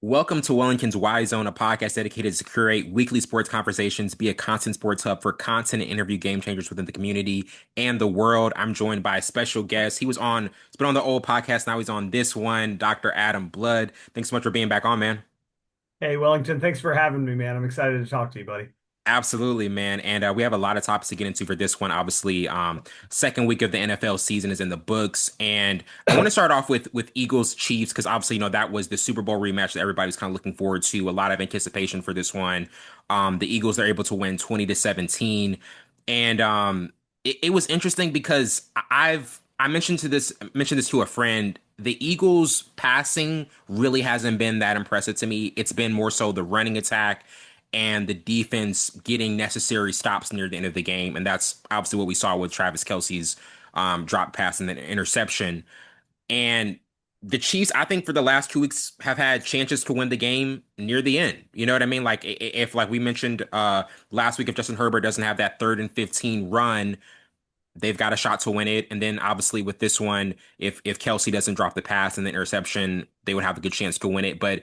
Welcome to Wellington's Y Zone, a podcast dedicated to curate weekly sports conversations, be a constant sports hub for content and interview game changers within the community and the world. I'm joined by a special guest. He's been on the old podcast, now he's on this one, Dr. Adam Blood. Thanks so much for being back on, man. Hey, Wellington, thanks for having me, man. I'm excited to talk to you, buddy. Absolutely, man. And we have a lot of topics to get into for this one. Obviously, second week of the NFL season is in the books, and I want to start off with Eagles Chiefs because obviously, that was the Super Bowl rematch that everybody's kind of looking forward to. A lot of anticipation for this one. The Eagles are able to win 20-17, and it was interesting because I mentioned this to a friend. The Eagles passing really hasn't been that impressive to me. It's been more so the running attack and the defense getting necessary stops near the end of the game. And that's obviously what we saw with Travis Kelce's drop pass and then interception. And the Chiefs, I think, for the last 2 weeks have had chances to win the game near the end. You know what I mean? Like if like we mentioned last week, if Justin Herbert doesn't have that 3rd and 15 run, they've got a shot to win it. And then obviously with this one, if Kelsey doesn't drop the pass and the interception, they would have a good chance to win it. But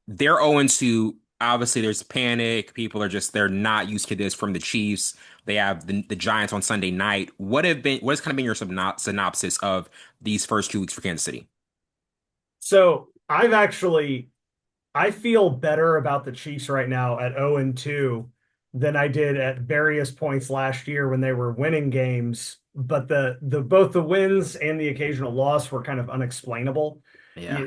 they're 0-2. Obviously, there's panic. People are they're not used to this from the Chiefs. They have the Giants on Sunday night. What has kind of been your synopsis of these first 2 weeks for Kansas City? So I feel better about the Chiefs right now at 0-2 than I did at various points last year when they were winning games. But the both the wins and the occasional loss were kind of unexplainable. Yeah,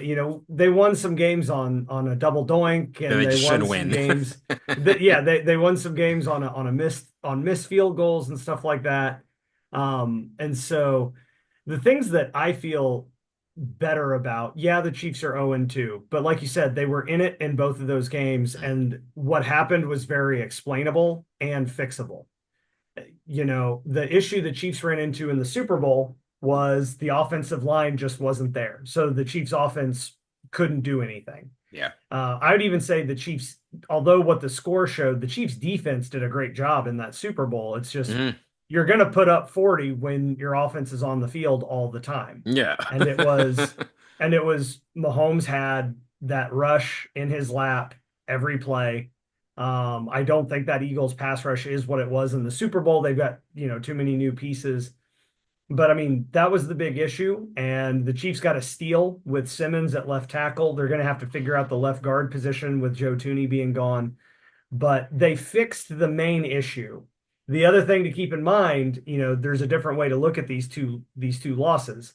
They won some games on a double doink, and they they just should won some win. games that yeah, they won some games on missed field goals and stuff like that. And so the things that I feel better about, yeah, the Chiefs are 0-2, but like you said, they were in it in both of those games, and what happened was very explainable and fixable. The issue the Chiefs ran into in the Super Bowl was the offensive line just wasn't there. So the Chiefs offense couldn't do anything. Yeah. I would even say the Chiefs, although what the score showed, the Chiefs defense did a great job in that Super Bowl. It's just Mhm. you're going to put up 40 when your offense is on the field all the time. Yeah. And it was and it was Mahomes had that rush in his lap every play. I don't think that Eagles pass rush is what it was in the Super Bowl. They've got, too many new pieces. But I mean, that was the big issue. And the Chiefs got a steal with Simmons at left tackle. They're going to have to figure out the left guard position with Joe Tooney being gone. But they fixed the main issue. The other thing to keep in mind, there's a different way to look at these two losses.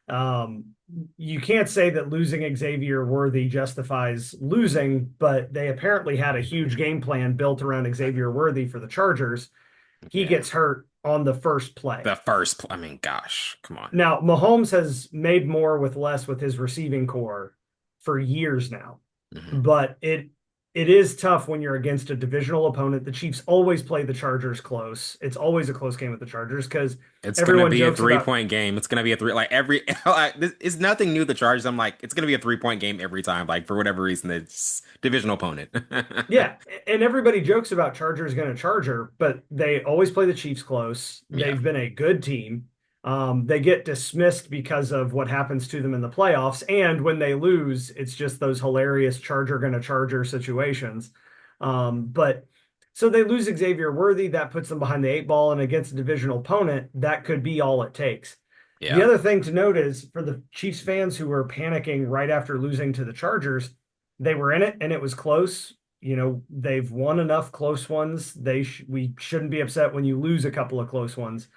Um, you can't say that losing Xavier Worthy justifies losing, but they apparently had a huge game plan built around Xavier Worthy for the Chargers. He Yeah. gets hurt on the first play. I mean, gosh, come on. Now, Mahomes has made more with less with his receiving core for years now, Mhm. but it is tough when you're against a divisional opponent. The Chiefs always play the Chargers close. It's always a close game with the Chargers because It's gonna everyone be a jokes three about point game. It's gonna be a three like every it's nothing new. The Chargers. I'm like, it's gonna be a 3 point game every time. Like for whatever reason, it's divisional opponent. yeah, and everybody jokes about Chargers going to Charger, but they always play the Chiefs close. Yeah. They've been a good team. They get dismissed because of what happens to them in the playoffs, and when they lose, it's just those hilarious Charger going to Charger situations. But so they lose Xavier Worthy, that puts them behind the eight ball, and against a divisional opponent, that could be all it takes. The Yeah. other thing to note is for the Chiefs fans who were panicking right after losing to the Chargers, they were in it and it was close. They've won enough close ones. We shouldn't be upset when you lose a couple of close ones.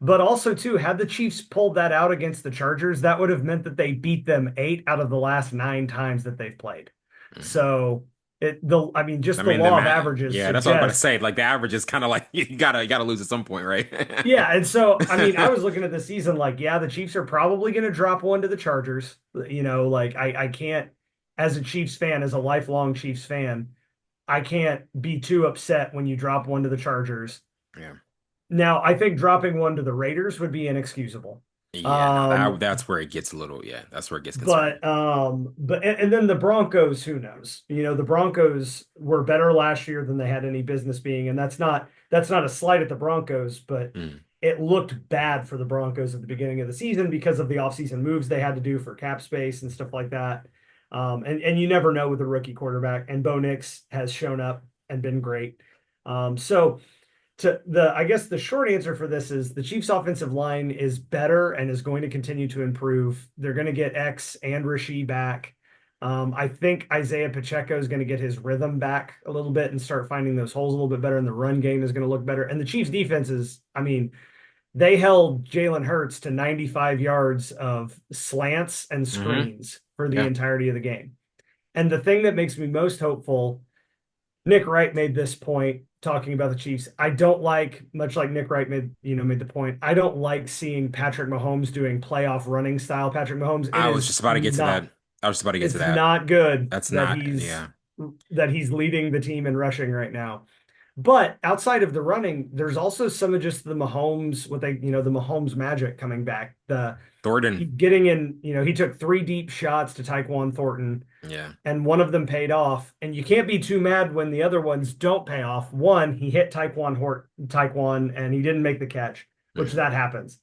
But also, too, had the Chiefs pulled that out against the Chargers, that would have meant that they beat them 8 out of the last 9 times that they've played. Mhm. So I mean, I just the mean, the law of ma averages yeah, that's what I was about to suggests. say. Like the average is kind of like you gotta lose at some point, right? Yeah, and so I mean, I was looking at the season like, yeah, the Chiefs are probably going to drop one to the Chargers. Like I can't, as a Chiefs fan, as a lifelong Chiefs fan, I can't be too upset when you drop one to the Chargers. Yeah. Now, I think dropping one to the Raiders would be inexcusable. Yeah, no, Um, that's where it gets a little, yeah, that's where it gets concerning. but then the Broncos, who knows? The Broncos were better last year than they had any business being, and that's not a slight at the Broncos, but Mm. it looked bad for the Broncos at the beginning of the season because of the offseason moves they had to do for cap space and stuff like that. And you never know with a rookie quarterback. And Bo Nix has shown up and been great. So I guess the short answer for this is the Chiefs offensive line is better and is going to continue to improve. They're going to get X and Rasheed back. I think Isaiah Pacheco is going to get his rhythm back a little bit and start finding those holes a little bit better, and the run game is going to look better. And the Chiefs defense is, I mean, they held Jalen Hurts to 95 yards of slants and Hmm. screens for the Yeah. entirety of the game. And the thing that makes me most hopeful, Nick Wright made this point talking about the Chiefs. I don't like, much like Nick Wright made the point. I don't like seeing Patrick Mahomes doing playoff running style Patrick Mahomes. I was just about to get to that. I was just about to get to It's that. not good That's that not, he's yeah. leading the team in rushing right now. But outside of the running, there's also some of just the Mahomes, the Mahomes magic coming back. Thornton. Getting in, he took three deep shots to Tyquan Thornton, Yeah. and one of them paid off. And you can't be too mad when the other ones don't pay off. One, he hit Tyquan, and he didn't make the catch, which Mhm. that happens.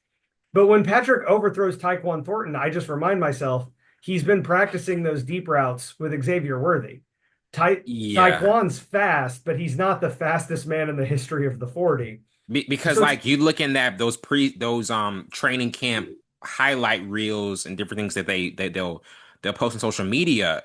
But when Patrick overthrows Tyquan Thornton, I just remind myself he's been practicing those deep routes with Xavier Worthy. Yeah. Tyquan's fast, but he's not the fastest man in the history of the 40. Because So it's like you look in that those training camp highlight reels and different things that they'll post on social media,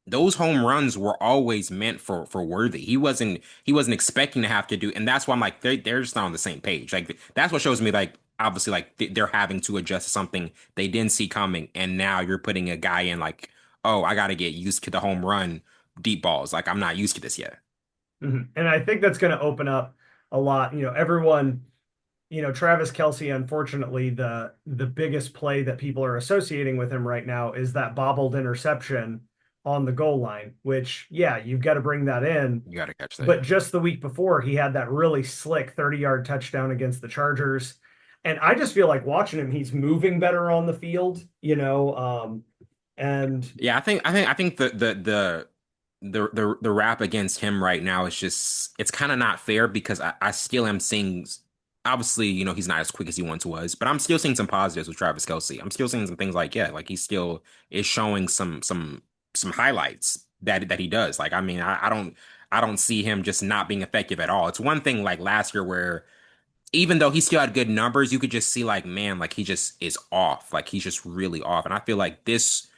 those home runs were always meant for Worthy. He wasn't expecting to have to do, and that's why I'm like they're just not on the same page. Like that's what shows me like obviously like they're having to adjust to something they didn't see coming, and now you're putting a guy in like, oh, I got to get used to the home run deep balls. Like I'm not used to this yet. Mhm. And I think that's going to open up a lot. Everyone, Travis Kelsey, unfortunately, the biggest play that people are associating with him right now is that bobbled interception on the goal line, which, yeah, you've got to bring that in. You got to catch that. But Yeah. just the week before, he had that really slick 30-yard touchdown against the Chargers. And I just feel like watching him, he's moving better on the field, and Yeah, I think the rap against him right now is just it's kind of not fair because I still am seeing obviously, he's not as quick as he once was, but I'm still seeing some positives with Travis Kelsey. I'm still seeing some things like, yeah, like he still is showing some highlights that he does. Like, I mean, I don't see him just not being effective at all. It's one thing like last year where even though he still had good numbers, you could just see like, man, like he just is off. Like he's just really off. And I feel like this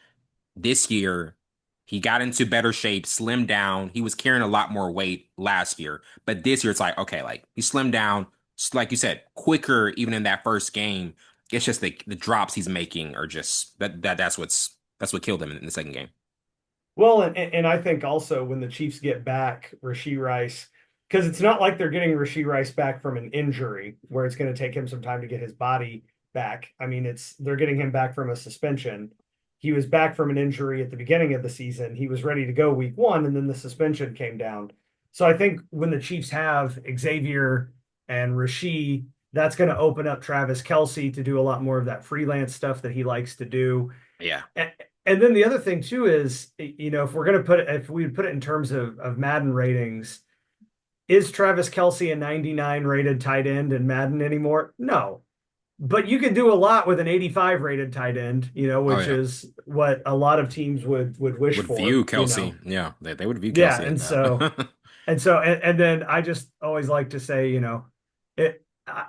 year he got into better shape, slimmed down. He was carrying a lot more weight last year, but this year it's like okay, like he slimmed down, like you said, quicker even in that first game. It's just the drops he's making are just that's what killed him in the second game. well, and I think also when the Chiefs get back Rashee Rice, because it's not like they're getting Rashee Rice back from an injury where it's going to take him some time to get his body back. I mean, they're getting him back from a suspension. He was back from an injury at the beginning of the season. He was ready to go week one, and then the suspension came down. So I think when the Chiefs have Xavier and Rashee, that's going to open up Travis Kelsey to do a lot more of that freelance stuff that he likes to do. Yeah, And then the other thing too is, if we put it in terms of Madden ratings, is Travis Kelsey a 99 rated tight end in Madden anymore? No. But you can do a lot with an 85 rated tight end, oh which yeah, is what a lot of teams would wish would for, view Kelsey. Yeah, they would view Yeah, Kelsey at and so that. and then I just always like to say,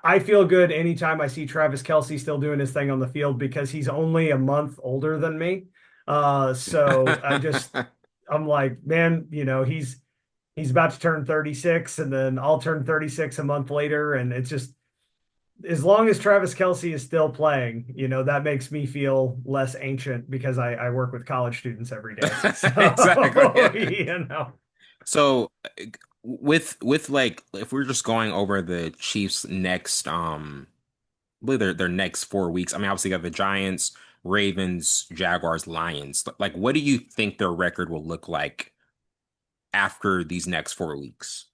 I feel good anytime I see Travis Kelsey still doing his thing on the field because he's only a month older than me. So I'm like, man, he's about to turn 36, and then I'll turn 36 a month later, and it's just as long as Travis Kelsey is still playing, that makes me feel less ancient because I work with college students every day. So, Exactly. So with like if we're just going over the Chiefs next I believe their next 4 weeks. I mean obviously you got the Giants, Ravens, Jaguars, Lions. Like what do you think their record will look like after these next 4 weeks?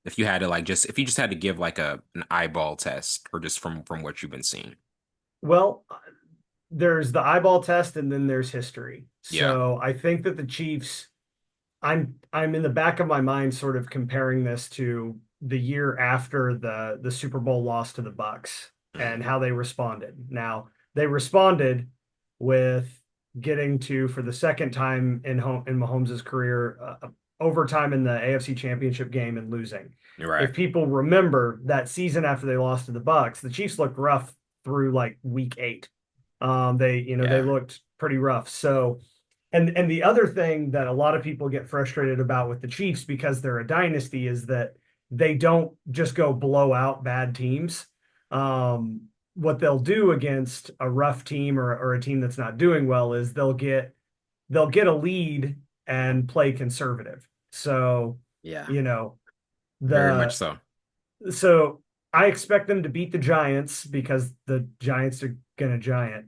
If you had to like just if you just had to give like an eyeball test or just from what you've been seeing. well, there's the eyeball test and then there's history. Yeah. So I think that the Chiefs, I'm in the back of my mind sort of comparing this to the year after the Super Bowl loss to the Bucks Mhm. and how they responded. Now, they responded with getting to, for the second time in Mahomes' career, overtime in the AFC Championship game and losing. You're right. If people remember that season after they lost to the Bucks, the Chiefs looked rough through like week 8. They Yeah. looked pretty rough. So, and the other thing that a lot of people get frustrated about with the Chiefs because they're a dynasty is that they don't just go blow out bad teams. What they'll do against a rough team or a team that's not doing well is they'll get a lead and play conservative. So, Yeah. you know, Very much the so. so I expect them to beat the Giants because the Giants are gonna giant.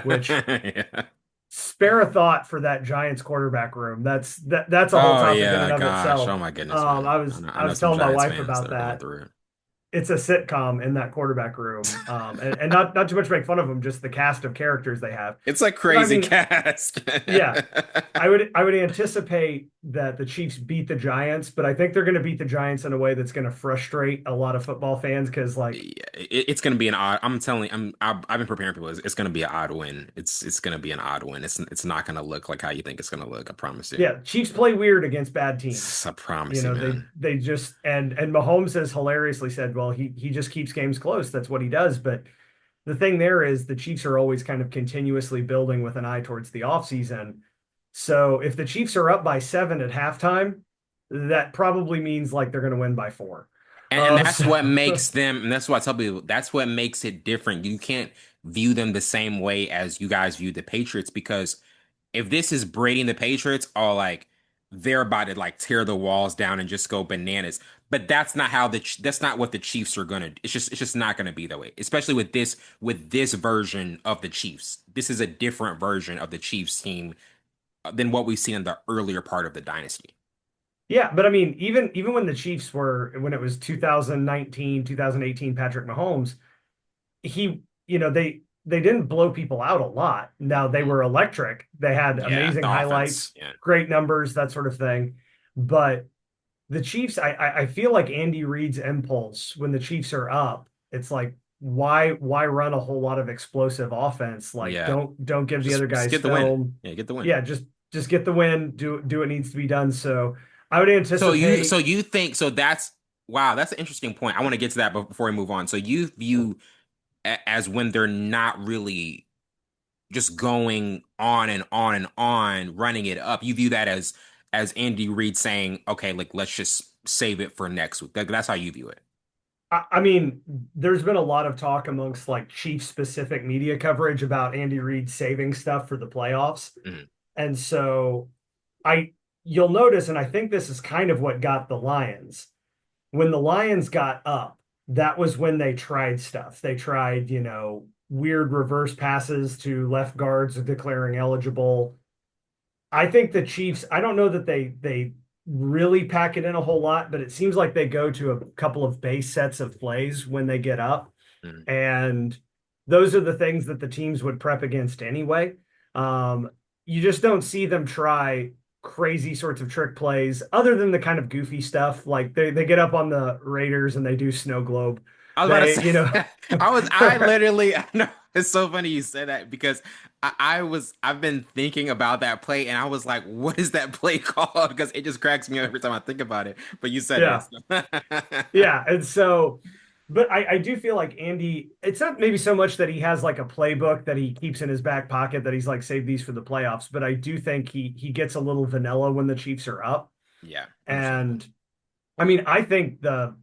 Which Yeah. spare a thought for that Giants quarterback room. That's a whole Oh topic in and yeah, of gosh. Oh itself. my goodness, Um, man. I I was know, I I know was some telling my Giants wife fans that about are going that. through it. It's a sitcom in that quarterback room. And not too much make fun of them, just the cast of characters they have. It's a But I crazy mean, cast. yeah, I would anticipate that the Chiefs beat the Giants, but I think they're going to beat the Giants in a way that's going to frustrate a lot of football fans because, like, Yeah, it's going to be an odd. I'm telling you, I've been preparing people. It's going to be an odd win. It's going to be an odd win. It's not going to look like how you think it's going to look. I promise you. yeah, Chiefs play weird against bad teams. I promise You you, know, they man. they just and Mahomes has hilariously said, well, he just keeps games close. That's what he does. But the thing there is the Chiefs are always kind of continuously building with an eye towards the offseason. So if the Chiefs are up by 7 at halftime, that probably means like they're going to win by 4. And that's So what makes them, and that's what I tell people, that's what makes it different. You can't view them the same way as you guys view the Patriots because if this is Brady and the Patriots, all like they're about to like tear the walls down and just go bananas. But that's not how that's not what the Chiefs are gonna. It's just not gonna be that way. Especially with this version of the Chiefs. This is a different version of the Chiefs team than what we've seen in the earlier part of the dynasty. yeah, but I mean, even when the Chiefs were when it was 2019, 2018, Patrick Mahomes, they didn't blow people out a lot. Now they Mhm. were electric. They had Yeah, amazing the highlights, offense. Yeah. great numbers, that sort of thing. But the Chiefs, I feel like Andy Reid's impulse when the Chiefs are up, it's like why run a whole lot of explosive offense? Like Yeah. don't give the other Just guys get the win. film. Yeah, get the win. Yeah, just get the win, do what needs to be done. So I would So you so anticipate. you think so that's wow, that's an interesting point. I want to get to that before we move on. So you view as when they're not really just going on and on and on, running it up. You view that as Andy Reid saying, "Okay, like let's just save it for next week." That's how you view it. I mean, there's been a lot of talk amongst like Chief specific media coverage about Andy Reid saving stuff for the playoffs. Mhm. And so I you'll notice, and I think this is kind of what got the Lions. When the Lions got up, that was when they tried stuff. They tried, weird reverse passes to left guards declaring eligible. I think the Chiefs, I don't know that they really pack it in a whole lot, but it seems like they go to a couple of base sets of plays when they get up. Mhm. And those are the things that the teams would prep against anyway. Um, you just don't see them try crazy sorts of trick plays other than the kind of goofy stuff. Like they get up on the Raiders and they do snow globe. I was about to They, say, I literally, I know it's so funny you said that because I've been thinking about that play and I was like, what is that play called? Because it just cracks me up every time I think about it. But you said it. yeah. Yeah, and so, but I do feel like Andy, it's not maybe so much that he has like a playbook that he keeps in his back pocket that he's like, save these for the playoffs, but I do think he gets a little vanilla when the Chiefs are up. Yeah, understandable. And I mean, I think the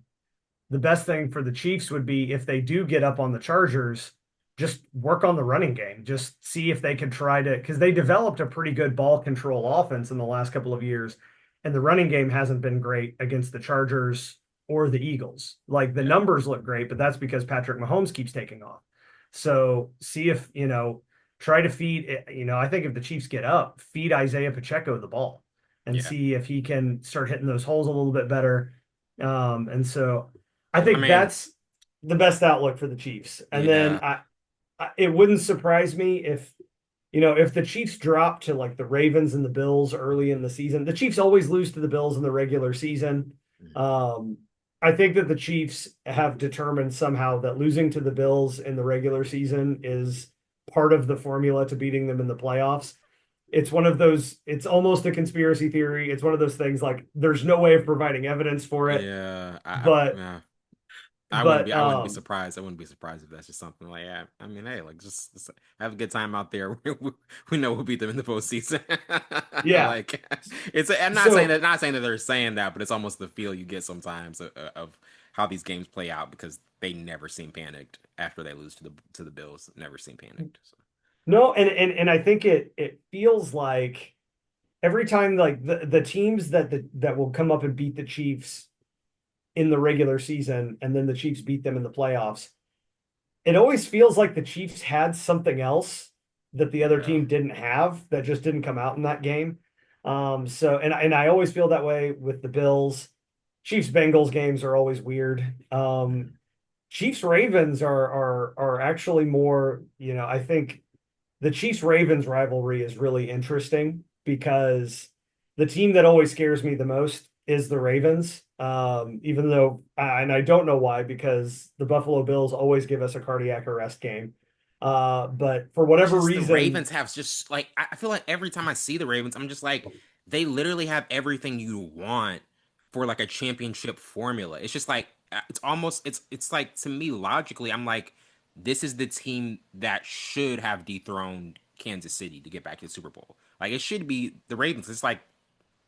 best thing for the Chiefs would be if they do get up on the Chargers, just work on the running game. Just see if they can try to, because they developed a pretty good ball control offense in the last couple of years, and the running game hasn't been great against the Chargers or the Eagles. Like the Yeah, numbers look great, but that's because Patrick Mahomes keeps taking off. So see if, try to feed, I think if the Chiefs get up, feed Isaiah Pacheco the ball and yeah. see if he can start hitting those holes a little bit better. And so I I think mean, that's the best outlook for the Chiefs. And then yeah, it wouldn't surprise me if the Chiefs drop to like the Ravens and the Bills early in the season. The Chiefs always lose to the Bills in the regular season. Um, I think that the Chiefs have determined somehow that losing to the Bills in the regular season is part of the formula to beating them in the playoffs. It's one of those, it's almost a conspiracy theory. It's one of those things like there's no way of providing evidence for it, Yeah, but yeah. but I wouldn't be surprised. I wouldn't be surprised if that's just something like, yeah. I mean, hey, like just have a good time out there. We know we'll beat them in the postseason. yeah. Like it's. I'm So not saying that they're saying that, but it's almost the feel you get sometimes of how these games play out because they never seem panicked after they lose to the Bills. Never seem panicked. So. no, and I think it feels like every time like the teams that will come up and beat the Chiefs in the regular season and then the Chiefs beat them in the playoffs, it always feels like the Chiefs had something else that the other Yeah. team didn't have that just didn't come out in that game. So and I always feel that way with the Bills. Chiefs Bengals games are always weird. Chiefs Ravens are actually more, I think the Chiefs Ravens rivalry is really interesting because the team that always scares me the most is the Ravens. Even though, and I don't know why, because the Buffalo Bills always give us a cardiac arrest game. But for It's whatever just the reason, Ravens have just like I feel like every time I see the Ravens, I'm just like they literally have everything you want for like a championship formula. It's just like it's almost it's like to me logically, I'm like this is the team that should have dethroned Kansas City to get back to the Super Bowl. Like it should be the Ravens. It's like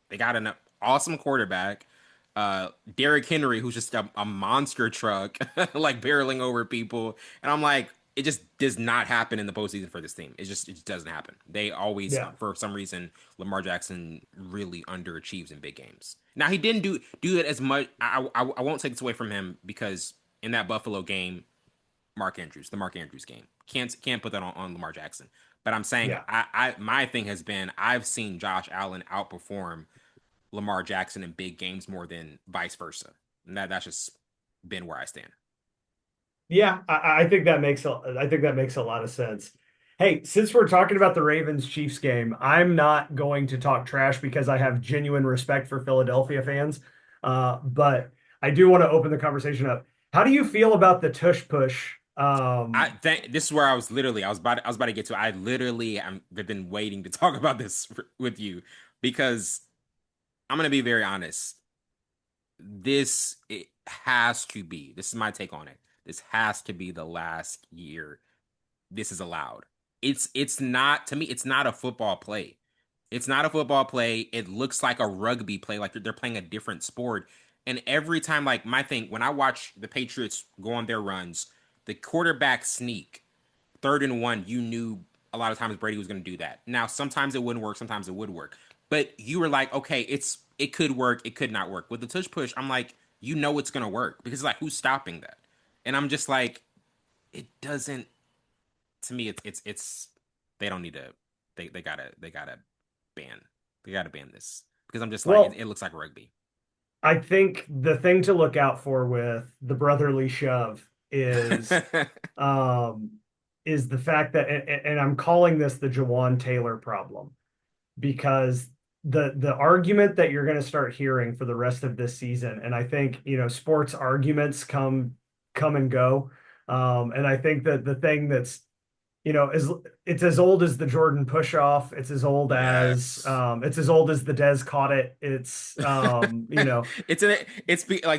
they got an awesome quarterback. Derrick Henry, who's just a monster truck, like barreling over people. And I'm like, it just does not happen in the postseason for this team. It just doesn't happen. They always, yeah, for some reason, Lamar Jackson really underachieves in big games. Now he didn't do it as much. I won't take this away from him because in that Buffalo game, the Mark Andrews game, can't put that on Lamar Jackson. But I'm saying yeah. I my thing has been I've seen Josh Allen outperform Lamar Jackson in big games more than vice versa. And that's just been where I stand. Yeah, I think that makes a lot of sense. Hey, since we're talking about the Ravens Chiefs game, I'm not going to talk trash because I have genuine respect for Philadelphia fans. But I do want to open the conversation up. How do you feel about the tush push? I think this is where I was about to get to. I literally I've been waiting to talk about this with you because I'm gonna be very honest. It has to be. This is my take on it. This has to be the last year this is allowed. It's not to me. It's not a football play. It's not a football play. It looks like a rugby play. Like they're playing a different sport. And every time, like my thing, when I watch the Patriots go on their runs, the quarterback sneak, 3rd and 1, you knew a lot of times Brady was going to do that. Now, sometimes it wouldn't work, sometimes it would work. But you were like, okay, it could work, it could not work. With the tush push, I'm like, you know it's going to work because like who's stopping that? And I'm just like, it doesn't. To me, it's they don't need to. They gotta ban. They gotta ban this because I'm just like Well, it looks like rugby. I think the thing to look out for with the brotherly shove um, is the fact that, and I'm calling this the Jawan Taylor problem because the argument that you're going to start hearing for the rest of this season, and I think sports arguments come and go, and I think that the thing that's is it's as old as the Jordan push off, Yes. it's as old as the Dez caught it, it's Like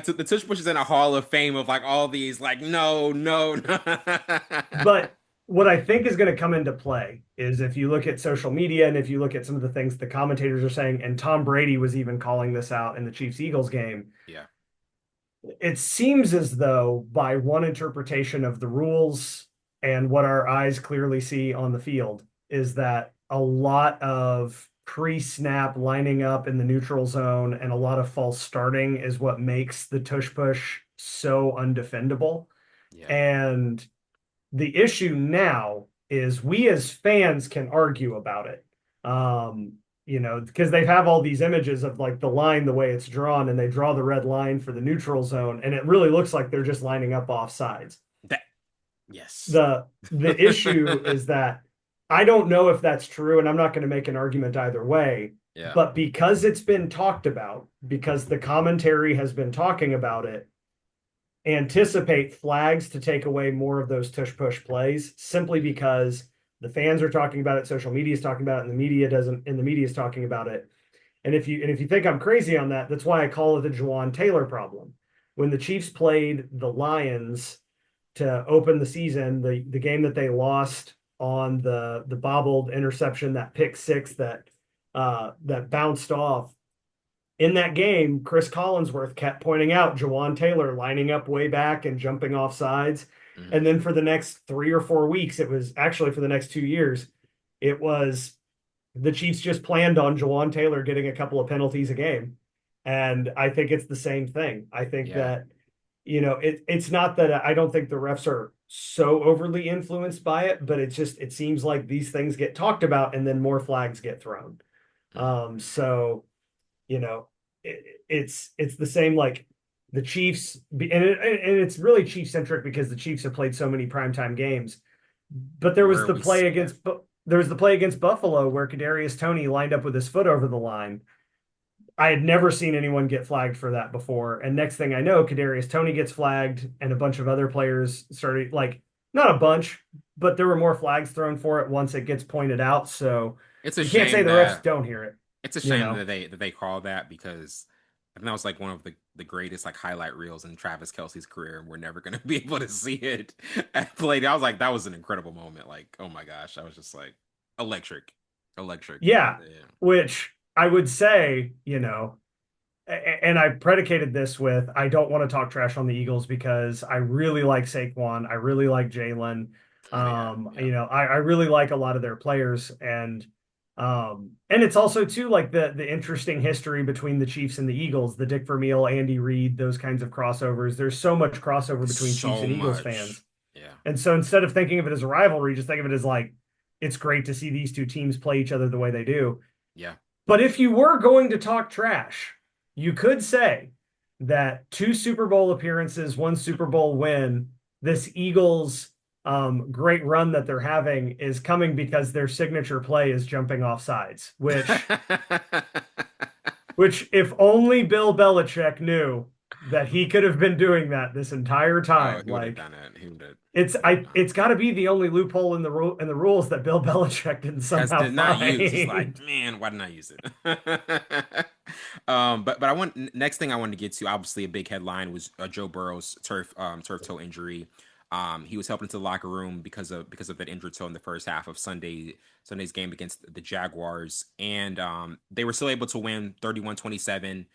the tush push is in a hall of fame of like all these like no. but what I think is going to come into play is if you look at social media and if you look at some of the things the commentators are saying, and Tom Brady was even calling this out in the Chiefs Eagles game, Yeah. it seems as though by one interpretation of the rules and what our eyes clearly see on the field is that a lot of pre-snap lining up in the neutral zone and a lot of false starting is what makes the tush push so undefendable. Yeah. And the issue now is we as fans can argue about it. Because they have all these images of like the line, the way it's drawn, and they draw the red line for the neutral zone, and it really looks like they're just lining up off sides. That yes. The issue is that I don't know if that's true, and I'm not going to make an argument either way. Yeah. But because it's been talked about, because the commentary has been talking about it, anticipate flags to take away more of those tush push plays simply because The fans are talking about it, social media is talking about it, and the media doesn't, and the media is talking about it. And if you think I'm crazy on that, that's why I call it the Jawan Taylor problem. When the Chiefs played the Lions to open the season, the game that they lost on the bobbled interception, that pick six that bounced off. In that game, Chris Collinsworth kept pointing out Jawan Taylor lining up way back and jumping off sides. Mhm. And then for the next 3 or 4 weeks, it was actually for the next 2 years, it was the Chiefs just planned on Jawan Taylor getting a couple of penalties a game. And I think it's the same thing. I think Yeah. that, it's not that I don't think the refs are so overly influenced by it, but it seems like these things get talked about and then more flags get thrown. Mhm. So, you know, it's the same like the Chiefs, and it's really Chief centric because the Chiefs have played so many primetime games. But Where we, yeah. there was the play against Buffalo where Kadarius Toney lined up with his foot over the line. I had never seen anyone get flagged for that before. And next thing I know, Kadarius Toney gets flagged, and a bunch of other players started like not a bunch, but there were more flags thrown for it once it gets pointed out. So It's a you can't say shame the refs that don't hear it, it's a you shame know. that they call that because I think that was like one of the greatest like highlight reels in Travis Kelce's career, and we're never gonna be able to see it played. I was like, that was an incredible moment. Like, oh my gosh, I was just like electric, electric. Yeah, Yeah. which I would say, and I predicated this with I don't want to talk trash on the Eagles because I really like Saquon, I really like Jalen. Oh yeah, yeah. I really like a lot of their players, and it's also too like the interesting history between the Chiefs and the Eagles, the Dick Vermeil, Andy Reid, those kinds of crossovers. There's so much crossover between Chiefs So and Eagles much. fans. Yeah, And so instead of thinking of it as a rivalry, just think of it as like it's great to see these two teams play each other the way they do. yeah. But if you were going to talk trash, you could say that two Super Bowl appearances, one Super Bowl win, this Eagles great run that they're having is coming because their signature play is jumping off sides, which if only Bill Belichick knew that he could have been doing that this entire Oh, time. he would have Like done it. He would have. it's got to be the only loophole in the rules that Bill Belichick didn't Has somehow did not use. He's like, find. man, why didn't I use it? But I want next thing I wanted to get to. Obviously, a big headline was Joe Burrow's turf toe injury. He was helped into the locker room because of that injured toe in the first half of Sunday's game against the Jaguars, and they were still able to win 31-27.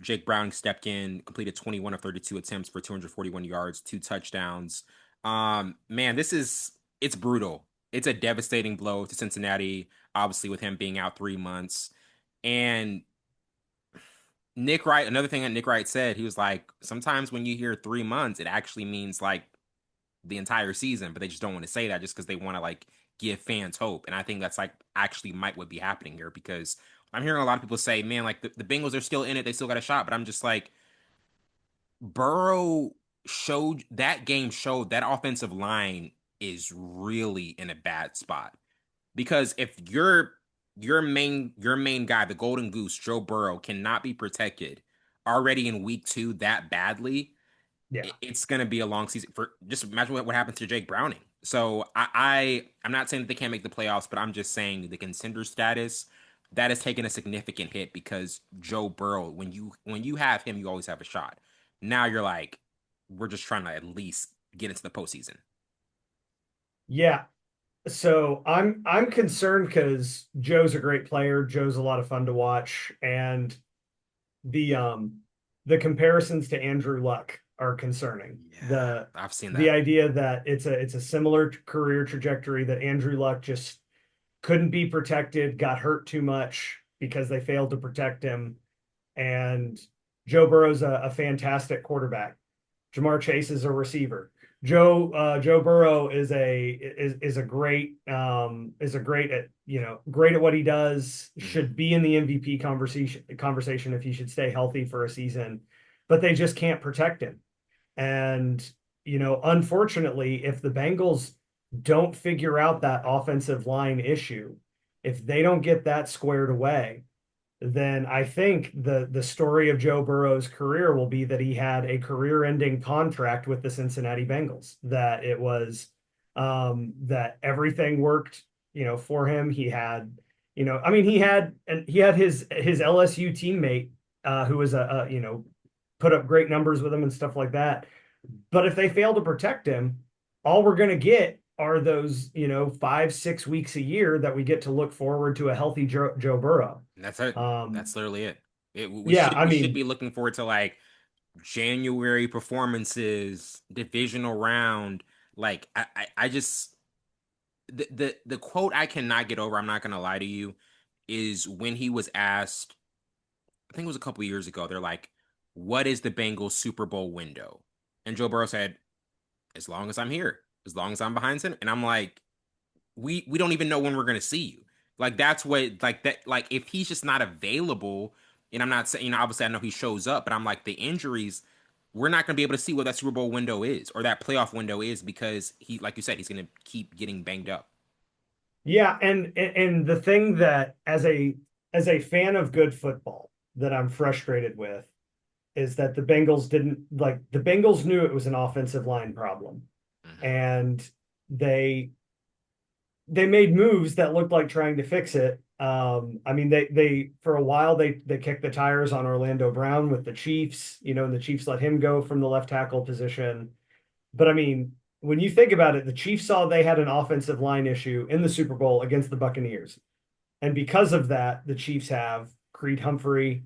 Jake Browning stepped in, completed 21 of 32 attempts for 241 yards, two touchdowns. Man, it's brutal. It's a devastating blow to Cincinnati, obviously with him being out 3 months. And Nick Wright, another thing that Nick Wright said, he was like, sometimes when you hear 3 months, it actually means like the entire season, but they just don't want to say that just because they want to like give fans hope. And I think that's like actually might what be happening here because I'm hearing a lot of people say, man, like the Bengals are still in it, they still got a shot, but I'm just like, Burrow showed that game showed that offensive line is really in a bad spot. Because if your main guy, the Golden Goose, Joe Burrow, cannot be protected already in week two that badly, Yeah. it's gonna be a long season. For just imagine what happened to Jake Browning. So I'm not saying that they can't make the playoffs, but I'm just saying the contender status that has taken a significant hit because Joe Burrow, when you have him, you always have a shot. Now you're like, we're just trying to at least get into the postseason. Yeah. So I'm concerned because Joe's a great player. Joe's a lot of fun to watch, and the um the comparisons to Andrew Luck are concerning. Yeah, The I've seen the that. idea that it's a similar career trajectory that Andrew Luck just couldn't be protected, got hurt too much because they failed to protect him, and Joe Burrow's a fantastic quarterback. Jamar Chase is a receiver. Joe Burrow is a great at great at what he does. Hmm. Should be in the MVP conversation if he should stay healthy for a season, but they just can't protect him. And unfortunately, if the Bengals don't figure out that offensive line issue, if they don't get that squared away, then I think the story of Joe Burrow's career will be that he had a career-ending contract with the Cincinnati Bengals. That it was that everything worked, for him. He had, I mean, he had his LSU teammate, who was put up great numbers with him and stuff like that. But if they fail to protect him, all we're going to get are those, 5, 6 weeks a year that we get to look forward to a healthy Joe Burrow. And that's it. Um, That's literally it. We yeah, should I we should mean, be looking forward to like January performances, divisional round. Like I just the quote I cannot get over, I'm not gonna lie to you, is when he was asked, I think it was a couple years ago, they're like, what is the Bengals Super Bowl window? And Joe Burrow said, as long as I'm here, as long as I'm behind center. And I'm like, we don't even know when we're gonna see you. Like that's what like that like if he's just not available, and I'm not saying, obviously I know he shows up, but I'm like the injuries, we're not gonna be able to see what that Super Bowl window is or that playoff window is because he, like you said, he's gonna keep getting banged up. yeah, and the thing that as a fan of good football that I'm frustrated with is that the Bengals knew it was an offensive line problem, Hmm. and they they made moves that looked like trying to fix it. I mean, they for a while they kicked the tires on Orlando Brown with the Chiefs, and the Chiefs let him go from the left tackle position. But I mean, when you think about it, the Chiefs saw they had an offensive line issue in the Super Bowl against the Buccaneers. And because of that, the Chiefs have Creed Humphrey,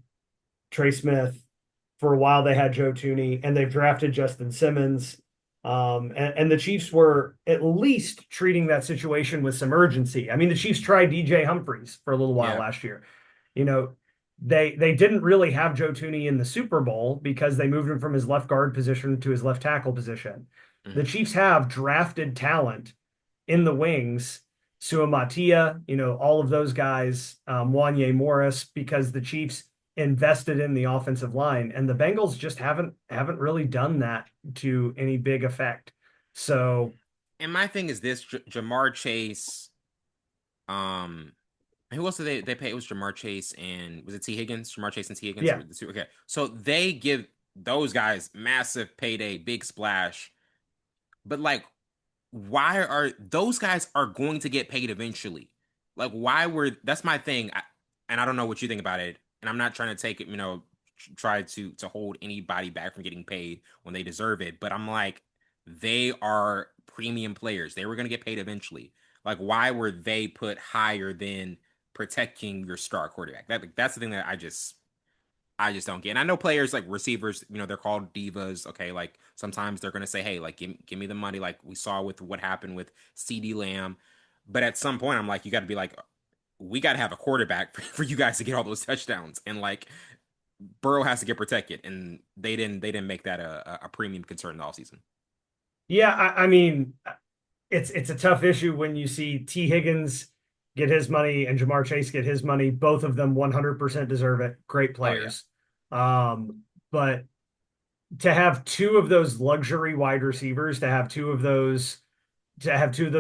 Trey Smith. For a while, they had Joe Tooney, and they've drafted Justin Simmons. And the Chiefs were at least treating that situation with some urgency. I mean, the Chiefs tried DJ Humphries for a little while Yeah. last year. You know, they didn't really have Joe Tooney in the Super Bowl because they moved him from his left guard position to his left tackle position. The Hmm. Chiefs have drafted talent in the wings, Suamatia, all of those guys, Wanye Morris, because the Chiefs invested in the offensive line, and the Bengals just haven't really done that to any big effect. So And my thing is this: Jamar Chase, um, who else did they pay? It was Jamar Chase and was it T Higgins? Jamar Chase and T Higgins yeah, were the two. Okay, so they give those guys massive payday, big splash, but like, why are those guys are going to get paid eventually? Like, why were that's my thing, and I don't know what you think about it, and I'm not trying to take it, try to hold anybody back from getting paid when they deserve it, but I'm like, they are premium players. They were going to get paid eventually. Like, why were they put higher than protecting your star quarterback? That's the thing that I just don't get. And I know players like receivers, they're called divas. Okay, like sometimes they're gonna say, "Hey, like give me the money," like we saw with what happened with CD Lamb. But at some point, I'm like, you got to be like, we got to have a quarterback for you guys to get all those touchdowns, and like Burrow has to get protected, and they didn't make that a premium concern in the offseason. yeah. I mean, it's a tough issue when you see T Higgins get his money and Jamar Chase get his money. Both of them 100% deserve it. Great Oh yeah, players. But to have two of those luxury wide receivers, to have two of those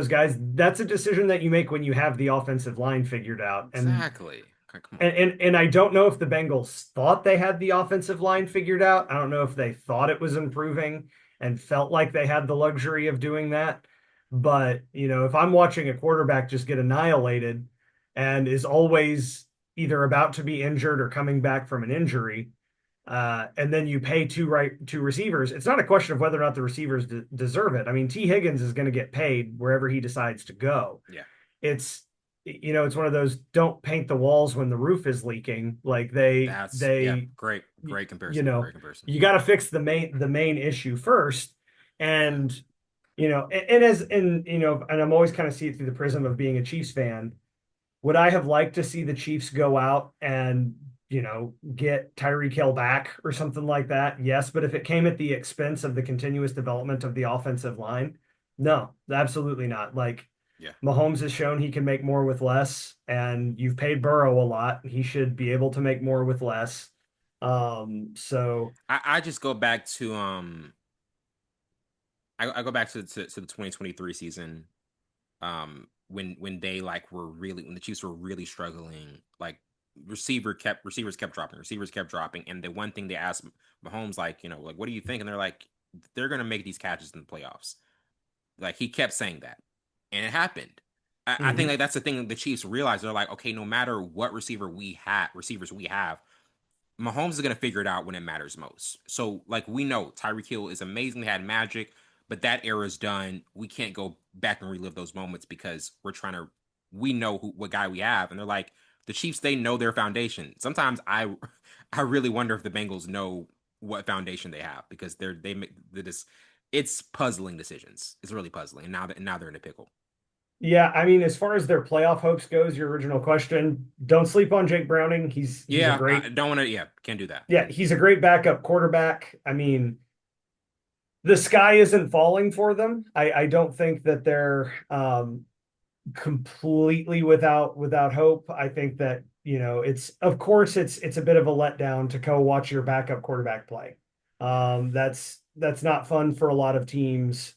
guys, that's a decision that you make when you have the offensive line figured out. And exactly. Okay, come on. and and I don't know if the Bengals thought they had the offensive line figured out. I don't know if they thought it was improving and felt like they had the luxury of doing that. But, if I'm watching a quarterback just get annihilated and is always either about to be injured or coming back from an injury, and then you pay two receivers, it's not a question of whether or not the receivers deserve it. I mean, T Higgins is going to get paid wherever he decides to go. Yeah, It's one of those don't paint the walls when the roof is leaking. Like they that's yeah, they great you comparison, know great comparison. you got to fix the main issue first. And and I'm always kind of see it through the prism of being a Chiefs fan. Would I have liked to see the Chiefs go out and get Tyreek Hill back or something like that? Yes, but if it came at the expense of the continuous development of the offensive line, no, absolutely not. Like Yeah. Mahomes has shown he can make more with less, and you've paid Burrow a lot. He should be able to make more with less. So I just go back to I go back to the 2023 season, when they like were really when the Chiefs were really struggling, like receivers kept dropping, and the one thing they asked Mahomes, like, like, what do you think? And they're like, they're gonna make these catches in the playoffs. Like he kept saying that, and it happened. I think Hmm. like that's the thing the Chiefs realize. They're like, okay, no matter what receivers we have, Mahomes is gonna figure it out when it matters most. So like we know Tyreek Hill is amazing, they had magic, but that era is done. We can't go back and relive those moments because we know what guy we have, and they're like the Chiefs. They know their foundation. Sometimes I really wonder if the Bengals know what foundation they have because they make this. It's puzzling decisions. It's really puzzling. And now they're in a pickle. Yeah, I mean, as far as their playoff hopes goes, your original question, don't sleep on Jake Browning. He's a Yeah, I great, don't want to. Yeah, can't do that. yeah, he's a great backup quarterback. I mean, the sky isn't falling for them. I don't think that they're completely without hope. I think that, it's of course it's a bit of a letdown to go watch your backup quarterback play. That's not fun for a lot of teams.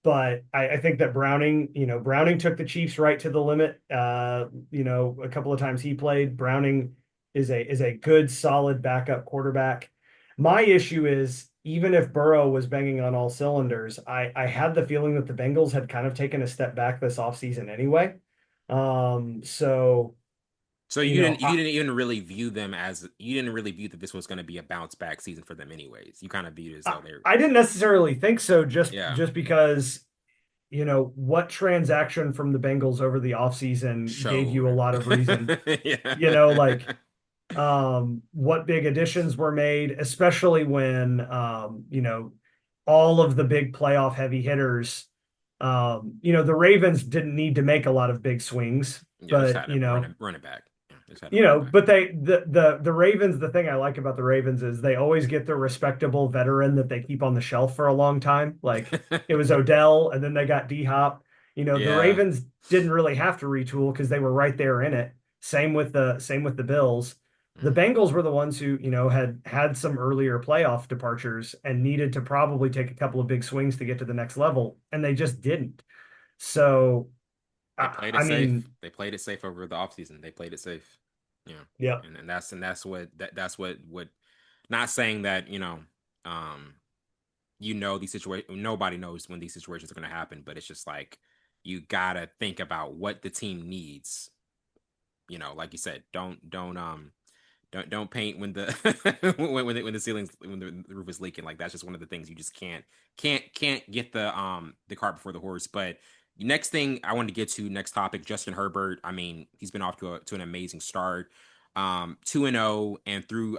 But I think that Browning took the Chiefs right to the limit. A couple of times he played. Browning is a good, solid backup quarterback. My issue is even if Burrow was banging on all cylinders, I had the feeling that the Bengals had kind of taken a step back this offseason anyway. So So you know, you didn't even really view them as you didn't really view that this was going to be a bounce back season for them anyways. You kind of viewed it as I, though they're I didn't necessarily think so. Just yeah, just because what transaction from the Bengals over the offseason gave you a showed. lot of reason, Yeah. like what big additions were made, especially when all of the big playoff heavy hitters, the Ravens didn't need to make a lot of big swings, Yeah, just but had to run it back. Yeah, just had to you run know, it back. but the Ravens, the thing I like about the Ravens is they always get the respectable veteran that they keep on the shelf for a long time. Like it was Odell, and then they got D Hop. The Yeah. Ravens didn't really have to retool because they were right there in it. Same with the Bills. The Mhm. Bengals were the ones who, had some earlier playoff departures and needed to probably take a couple of big swings to get to the next level, and they just didn't. So, They I, played it I safe. mean, They played it safe over the offseason. They played it safe. Yeah. yeah. And that's that's what not saying that, um these situations nobody knows when these situations are going to happen, but it's just like you got to think about what the team needs. Like you said, don't paint when the when the ceilings when the roof is leaking. Like that's just one of the things you just can't get the cart before the horse. But next thing I wanted to get to, next topic, Justin Herbert. I mean, he's been off to an amazing start. 2-0, and through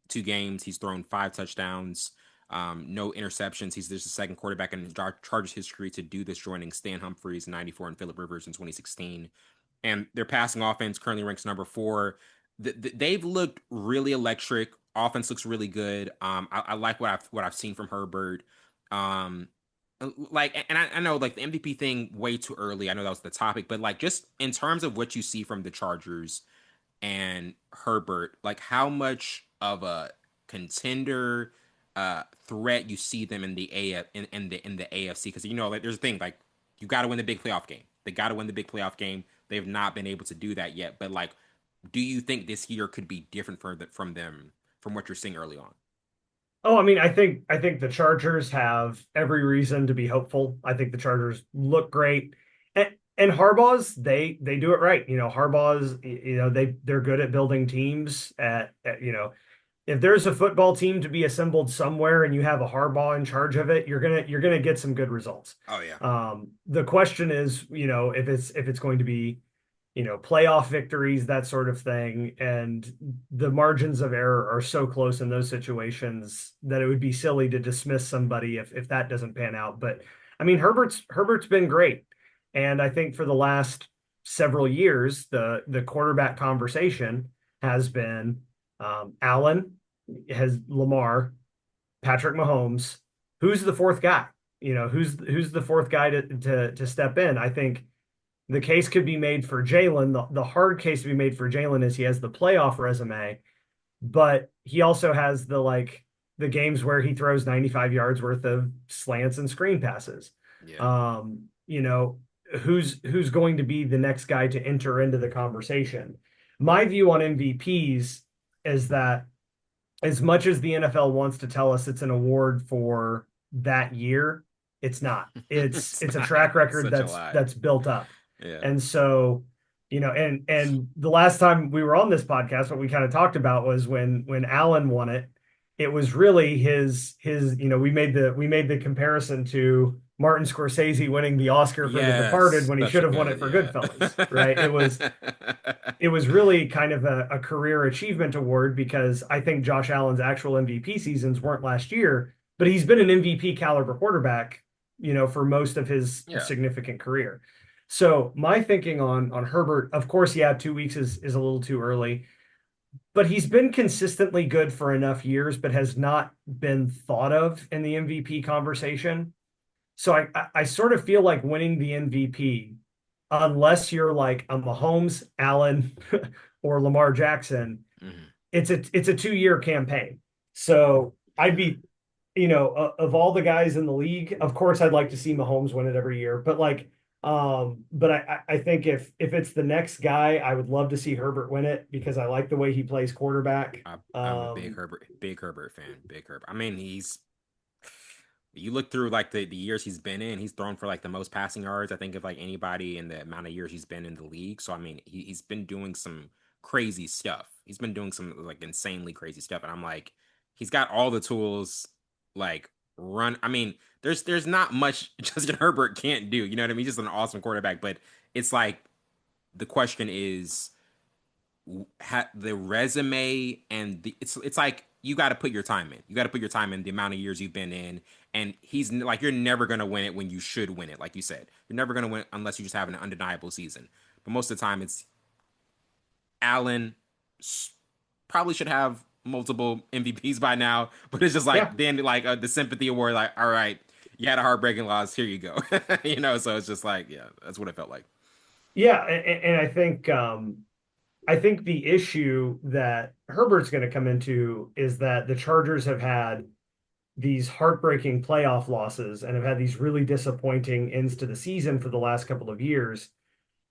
two games he's thrown five touchdowns, no interceptions. He's just the second quarterback in Chargers history to do this, joining Stan Humphries in 94 and Phillip Rivers in 2016. And their passing offense currently ranks number 4. They've looked really electric. Offense looks really good. I like what I've seen from Herbert. Um, and I know like the MVP thing way too early. I know that was the topic, but like just in terms of what you see from the Chargers and Herbert, like how much of a contender threat you see them in the in the AFC, because like there's a thing like you got to win the big playoff game. They got to win the big playoff game. They've not been able to do that yet. But like, do you think this year could be different from them from what you're seeing early on? Oh, I mean, I think the Chargers have every reason to be hopeful. I think the Chargers look great. And Harbaugh's they do it right. Harbaugh's, they're good at building teams if there's a football team to be assembled somewhere and you have a Harbaugh in charge of it, you're gonna get some good results. Oh yeah, The question is, if it's going to be playoff victories, that sort of thing. And the margins of error are so close in those situations that it would be silly to dismiss somebody if that doesn't pan out. But I mean, Herbert's been great. And I think for the last several years, the quarterback conversation has been Allen, has Lamar, Patrick Mahomes. Who's the fourth guy? Who's the fourth guy to step in? I think the case could be made for Jalen. The hard case to be made for Jalen is he has the playoff resume, but he also has the games where he throws 95 yards worth of slants and screen passes. yeah, Um, you know, who's going to be the next guy to enter into the conversation? My view on MVPs is that as much as the NFL wants to tell us it's an award for that year, It's not. It's It's a not. track It's record such a lie. that's built up. Yeah. And so, and the last time we were on this podcast, what we kind of talked about was when Allen won it, it was really his, we made the comparison to Martin Scorsese winning the Oscar for The Departed Yes, when he such should a have won it good, for yeah. Goodfellas, right? It was really kind of a career achievement award because I think Josh Allen's actual MVP seasons weren't last year, but he's been an MVP caliber quarterback, for most of his Yeah. significant career. So my thinking on Herbert, of course, yeah, 2 weeks is a little too early, but he's been consistently good for enough years, but has not been thought of in the MVP conversation. So I sort of feel like winning the MVP, unless you're like a Mahomes, Allen, or Lamar Jackson, Hmm. it's a 2 year campaign. So I'd be, of all the guys in the league, of course I'd like to see Mahomes win it every year. But like, but I think if it's the next guy, I would love to see Herbert win it because I like the way he plays quarterback. I'm a big Herbert fan. Big Herbert. I mean, you look through like the years he's been in, he's thrown for like the most passing yards, I think, of like anybody in the amount of years he's been in the league. So I mean, he's been doing some crazy stuff. He's been doing some like insanely crazy stuff. And I'm like, he's got all the tools, like run. I mean, there's not much Justin Herbert can't do. You know what I mean? He's just an awesome quarterback. But it's like the question is the resume and it's like you got to put your time in. You got to put your time in the amount of years you've been in, and he's like you're never gonna win it when you should win it. Like you said, you're never gonna win unless you just have an undeniable season. But most of the time, it's Allen probably should have multiple MVPs by now, but it's just Yeah, like then like the sympathy award, like all right, you had a heartbreaking loss, here you go, So it's just like yeah, that's what it felt like. yeah, and I think the issue that Herbert's going to come into is that the Chargers have had these heartbreaking playoff losses and have had these really disappointing ends to the season for the last couple of years.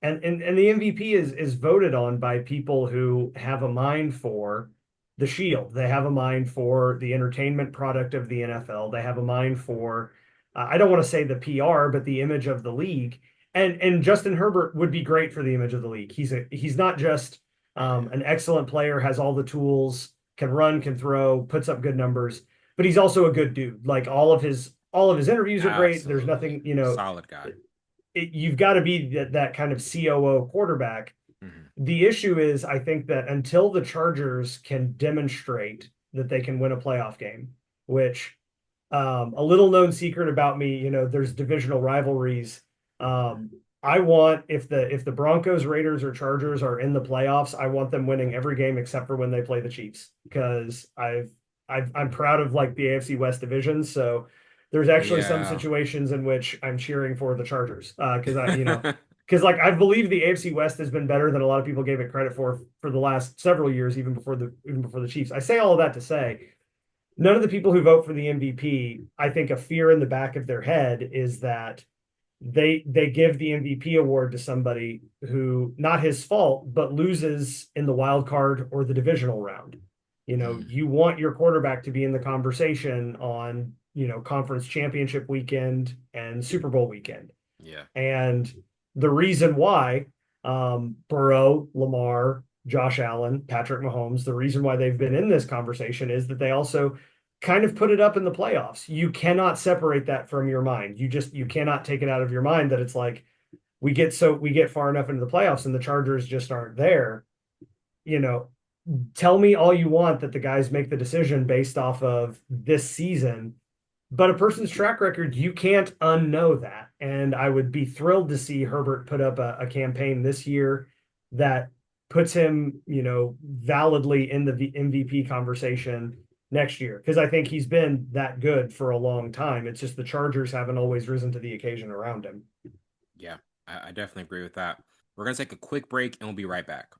And the MVP is voted on by people who have a mind for the shield. They have a mind for the entertainment product of the NFL. They have a mind for I don't want to say the PR, but the image of the league. And Justin Herbert would be great for the image of the league. He's not just Oh yeah, an excellent player, has all the tools, can run, can throw, puts up good numbers, but he's also a good dude. Like all of his interviews are great. There's absolutely nothing, solid guy. you've got to be that kind of COO quarterback. Hmm. The issue is, I think that until the Chargers can demonstrate that they can win a playoff game, which a little known secret about me, there's divisional rivalries. Um, I want if the Broncos, Raiders, or Chargers are in the playoffs, I want them winning every game except for when they play the Chiefs because I'm proud of like the AFC West division. So there's actually some Yeah. situations in which I'm cheering for the Chargers because because like I believe the AFC West has been better than a lot of people gave it credit for the last several years, even before the Chiefs. I say all of that to say none of the people who vote for the MVP, I think a fear in the back of their head is that they give the MVP award to somebody who not his fault, but loses in the wild card or the divisional round. Mm, You want your quarterback to be in the conversation on, conference championship weekend and Super Bowl weekend. yeah. And the reason why Burrow, Lamar, Josh Allen, Patrick Mahomes, the reason why they've been in this conversation is that they also kind of put it up in the playoffs. You cannot separate that from your mind. You cannot take it out of your mind that it's like we get far enough into the playoffs and the Chargers just aren't there. You know, tell me all you want that the guys make the decision based off of this season, but a person's track record, you can't unknow that. And I would be thrilled to see Herbert put up a campaign this year that puts him, validly in the MVP conversation next year. Because I think he's been that good for a long time. It's just the Chargers haven't always risen to the occasion around him. Yeah. I definitely agree with that. We're gonna take a quick break and we'll be right back.